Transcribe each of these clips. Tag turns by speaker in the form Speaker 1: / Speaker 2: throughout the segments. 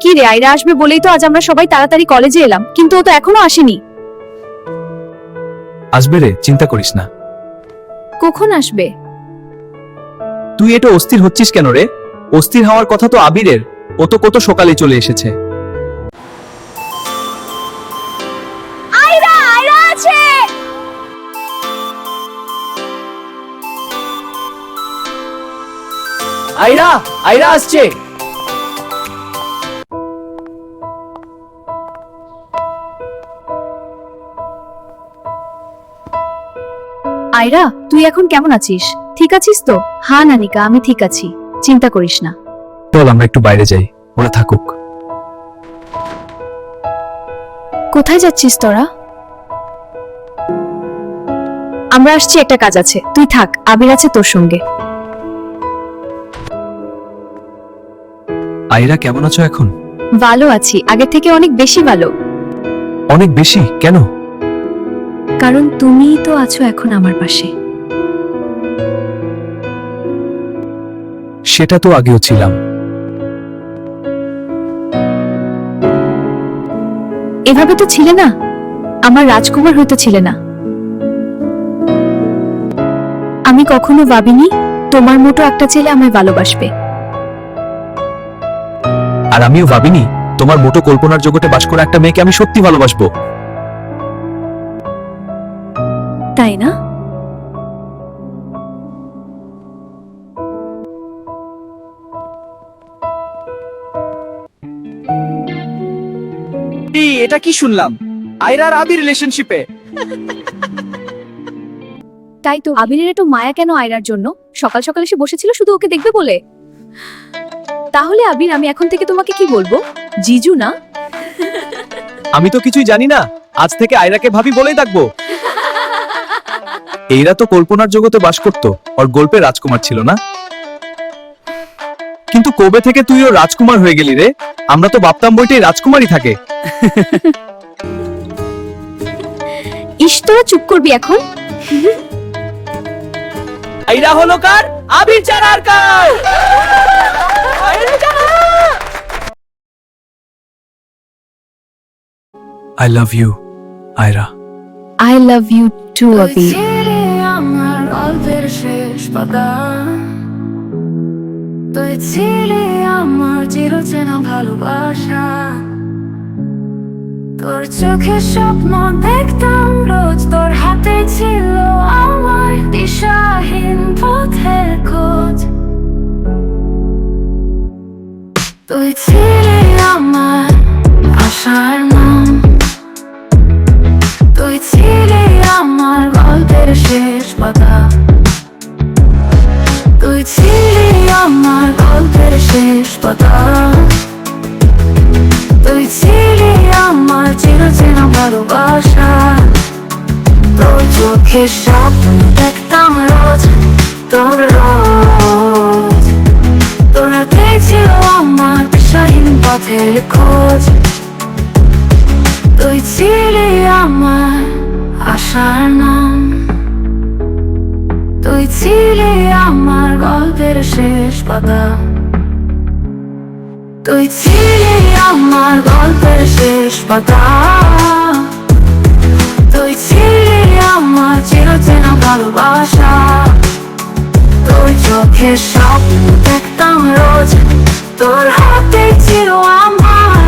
Speaker 1: কি রে, আয়রা আসবে বলেই তো আজ আমরা সবাই তাড়াতাড়ি কলেজে এলাম, কিন্তু ও তো এখনো আসেনি।
Speaker 2: আসবে রে, চিন্তা করিস না।
Speaker 1: কখন আসবে?
Speaker 2: তুই এটা অস্থির হচ্ছিস কেন রে? অস্থির হওয়ার কথা তো আবিরের, ও তো কত সকালে চলে এসেছে।
Speaker 1: আয়রা, আয়রা আছে।
Speaker 2: আয়রা, আয়রা আসছে।
Speaker 1: আয়রা, তুই এখন কেমন আছিস? ঠিক আছিস তো? হ্যাঁ নানিকা, আমি ঠিক আছি, চিন্তা করিস না।
Speaker 2: চল আমরা একটু বাইরে যাই, ওরা থাকুক।
Speaker 1: কোথায় যাচ্ছিস তোরা? আমরা আসছি, একটা কাজ আছে, তুই থাক, আবির আছে তোর সঙ্গে।
Speaker 2: আয়রা কেমন আছো এখন?
Speaker 1: ভালো আছি, আগের থেকে অনেক বেশি ভালো।
Speaker 2: অনেক বেশি কেন?
Speaker 1: কারণ তুমিই তো আছো এখন আমার পাশে।
Speaker 2: সেটা তো আগেও ছিলাম।
Speaker 1: এভাবে তো ছিলে না, আমার রাজকুমার হইতে ছিলে না। আমি কখনো ভাবিনি তোমার মতো একটা ছেলে আমায় ভালোবাসবে।
Speaker 2: আর আমিও ভাবিনি তোমার মোটো কল্পনার জগতে বাস করা একটা মেয়েকে আমি সত্যি ভালোবাসবো।
Speaker 1: তাই না?
Speaker 2: এটা কি শুনলাম? আয়রা আর আবির রিলেশনশিপে?
Speaker 1: তাই তো, আবিরের একটু মায়া কেন আয়রার জন্য? সকাল সকাল এসে বসেছিল শুধু ওকে দেখবে বলে। তাহলে আবির, আমি এখন থেকে তোমাকে কি বলবো? জিজু না?
Speaker 2: আমি তো কিছুই জানি না, আজ থেকে আয়রাকে ভাবি বলেই ডাকবো। এইরা তো কল্পনার জগতে বাস করতো, ওর গল্পে রাজকুমার ছিল না। কিন্তু কবে থেকে তুইও রাজকুমার হয়ে গেলি রে? আমরা তো ভাবতাম বইটাই রাজকুমারই থাকে।
Speaker 1: ইস, তোরা চুপ করবি এখন।
Speaker 2: আয়রা হলো কার? আবির চারার কার? I love you, Ayra.
Speaker 1: I love you too, আবির।
Speaker 3: আমার গল্পের শেষ পাতা, তুই ছিলে আমার চিরচেনা ভালোবাসা। তোর চোখে স্বপ্ন দেখতাম রোজ, তোর হাতে ছিল আমার দিশাহীন পথের খোঁজ। তুই ছিলে আমার আশার নাম, তুই ছিলে আমার গল্পের শেষ পাতা, তুই ছিলে আমার গল্পের শেষ পাতা, তুই ছিলে আমার চিরচেনা ভালোবাসা। তোর চোখে স্বপ্ন দেখতাম রোজ, তোর রোজ, তোর হাতে ছিল আমার দিশাহীন পথের খোঁজ। তুই ছিলে আমার আশার নাম, তুই ছিলে আমার গল্পের শেষ পাতা, তুই ছিলে আমার গল্পের শেষ পাতা, তুই ছিলে আমার চিরচেনা ভালোবাসা। তোর চোখে স্বপ্ন দেখতাম রোজ, তোর হাতে ছিল আমার,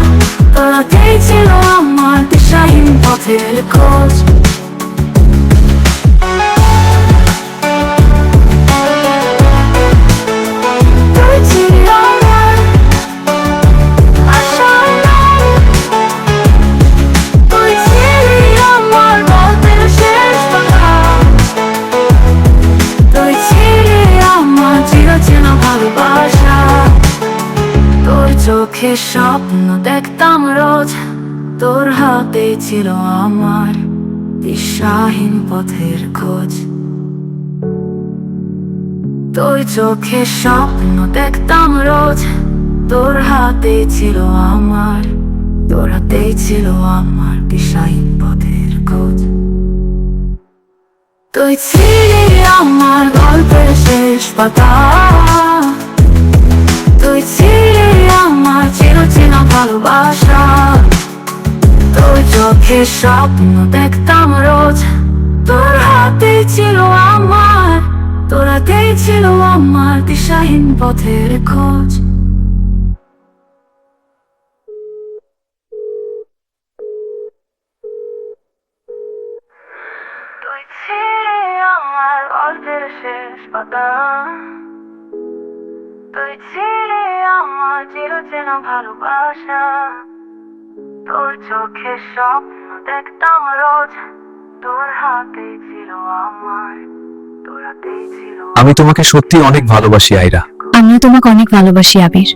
Speaker 3: তোর হাতে ছিল আমার দিশাহীন পথের খোঁজ। তুই ছিলে আমার আশার নাম, তুই ছিলে আমার গল্পের শেষ পাতা, তুই ছিলে আমার চিরচেনা ভালোবাসা। তোর চোখে স্বপ্ন দেখতাম রোজ, তোর হাতে ছিল আমার দিশাহীন পথের খোঁজ। তোর চোখে স্বপ্ন দেখতাম রোজ, তোর হাতে ছিল আমার, তোর হাতে ছিল আমার দিশাহীন পথের খোঁজ। তুই ছিলে আমার গল্পের শেষ পাতা, তুই ছিলে আমার চিরচেনা ভালো চোখে স্বপ্ন দেখতাম রোজ, তোর হাতেই ছিল আমার, তোর হাতেই ছিল আমার দিশাহীন পথের খোঁজ। তুই ছিলে আমার গল্পের শেষ পাতা, তুই ছিলে আমার চিরচেনা ভালোবাসা, তোর চোখে স্বপ্ন দেখতাম রোজ, তোর হাতেই ছিল আমার, তোর হাতেই ছিল।
Speaker 2: আমি তোমাকে সত্যি অনেক ভালোবাসি আয়রা।
Speaker 1: আমিও তোমাকে অনেক ভালোবাসি আবির।